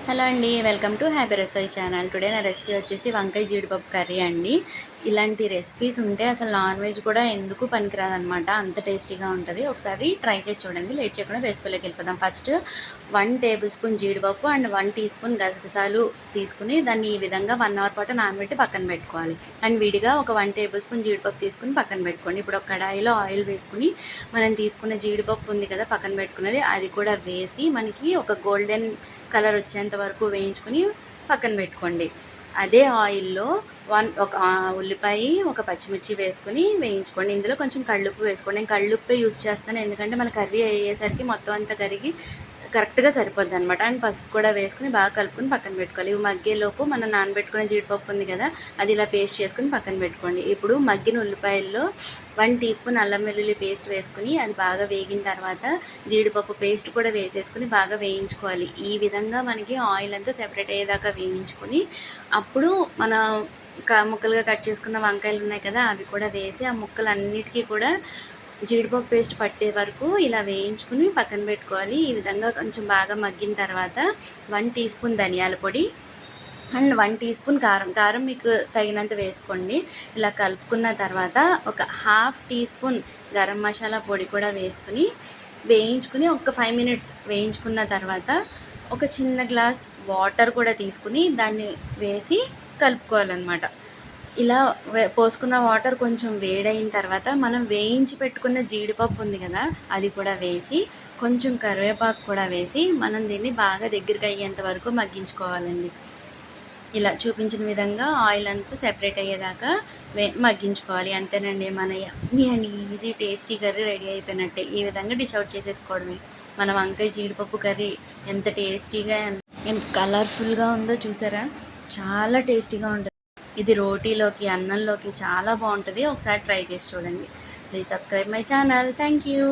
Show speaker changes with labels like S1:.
S1: Hello అండి, welcome to happy recipe channel. Today నా recipe వచ్చేసి వంకాయ జీడిపప్పు కర్రీ అండి. ఇలాంటి రెసిపీస్ ఉంటే అసలు నాన్ వెజ్ కూడా ఎందుకు పనికిరాదనమాట, అంత టేస్టీగా ఉంటుంది. ఒకసారి ట్రై చేసి చూడండి. లేట్ చేయకుండా రెసిపీలోకి వెళ్ళిపోదాం. ఫస్ట్ 1 టేబుల్ స్పూన్ జీడిపప్పు అండ్ 1 టీ స్పూన్ గసగసాలు తీసుకుని దాన్ని ఈ విధంగా 1 అవర్ పాటు నానబెట్టి పక్కన పెట్టుకోవాలి. అండ్ విడిగా ఒక 1 టేబుల్ స్పూన్ జీడిపప్పు తీసుకుని పక్కన పెట్టుకోండి. ఇప్పుడు ఒక కడాయిలో ఆయిల్ వేసుకుని మనం తీసుకున్న జీడిపప్పు ఉంది కదా పక్కన పెట్టుకున్నది, అది కూడా వేసి మనకి ఒక గోల్డెన్ కలర్ వచ్చేంత వరకు వేయించుకొని పక్కన పెట్టుకోండి. అదే ఆయిల్లో ఒక ఉల్లిపాయ, ఒక పచ్చిమిర్చి వేసుకుని వేయించుకోండి. ఇందులో కొంచెం కళ్ళుప్పు వేసుకోండి. నేను కళ్ళుప్పే యూస్ చేస్తాను, ఎందుకంటే మన కర్రీ అయ్యేసరికి మొత్తం అంతా కరిగి కరెక్ట్గా సరిపోద్ది అనమాట. అండ్ పసుపు కూడా వేసుకుని బాగా కలుపుకొని పక్కన పెట్టుకోవాలి. ఇవి మగ్గేలోపు మనం నానబెట్టుకునే జీడిపప్పు ఉంది కదా, అది ఇలా పేస్ట్ చేసుకుని పక్కన పెట్టుకోండి. ఇప్పుడు మగ్గిన ఉల్లిపాయల్లో 1 టీ స్పూన్ అల్లం వెల్లుల్లి పేస్ట్ వేసుకుని అది బాగా వేగిన తర్వాత జీడిపప్పు పేస్ట్ కూడా వేసేసుకుని బాగా వేయించుకోవాలి. ఈ విధంగా మనకి ఆయిల్ అంతా సెపరేట్ అయ్యేదాకా వేయించుకొని అప్పుడు మన ముక్కలుగా కట్ చేసుకున్న వంకాయలు ఉన్నాయి కదా, అవి కూడా వేసి ఆ ముక్కలన్నిటికీ కూడా జీడిపప్పు పేస్ట్ పట్టే వరకు ఇలా వేయించుకుని పక్కన పెట్టుకోవాలి. ఈ విధంగా కొంచెం బాగా మగ్గిన తర్వాత 1 టీ స్పూన్ ధనియాల పొడి అండ్ 1 టీ స్పూన్ కారం మీకు తగినంత వేసుకోండి. ఇలా కలుపుకున్న తర్వాత ఒక ½ టీ స్పూన్ గరం మసాలా పొడి కూడా వేసుకుని వేయించుకుని ఒక 5 మినిట్స్ వేయించుకున్న తర్వాత ఒక చిన్న గ్లాస్ వాటర్ కూడా తీసుకుని దాన్ని వేసి కలుపుకోవాలన్నమాట. ఇలా పోసుకున్న వాటర్ కొంచెం వేడైన తర్వాత మనం వేయించి పెట్టుకున్న జీడిపప్పు ఉంది కదా, అది కూడా వేసి కొంచెం కరివేపాకు కూడా వేసి మనం దీన్ని బాగా దగ్గరికి అయ్యేంత వరకు మగ్గించుకోవాలండి. ఇలా చూపించిన విధంగా ఆయిల్ అంతా సెపరేట్ అయ్యేదాకా మగ్గించుకోవాలి. అంతేనండి, మన యమ్మీ and easy tasty curry ready అయిపోయినట్టే. ఈ విధంగా డిష్ అవుట్ చేసేసుకోవడమే. మన వంకాయ జీడిపప్పు కర్రీ ఎంత టేస్టీగా ఎంత కలర్ఫుల్గా ఉందో చూసారా, చాలా టేస్టీగా ఉంటుంది. ఇది రోటీలోకి అన్నంలోకి చాలా బాగుంటుంది. ఒకసారి ట్రై చేసి చూడండి. Please subscribe my channel. Thank you.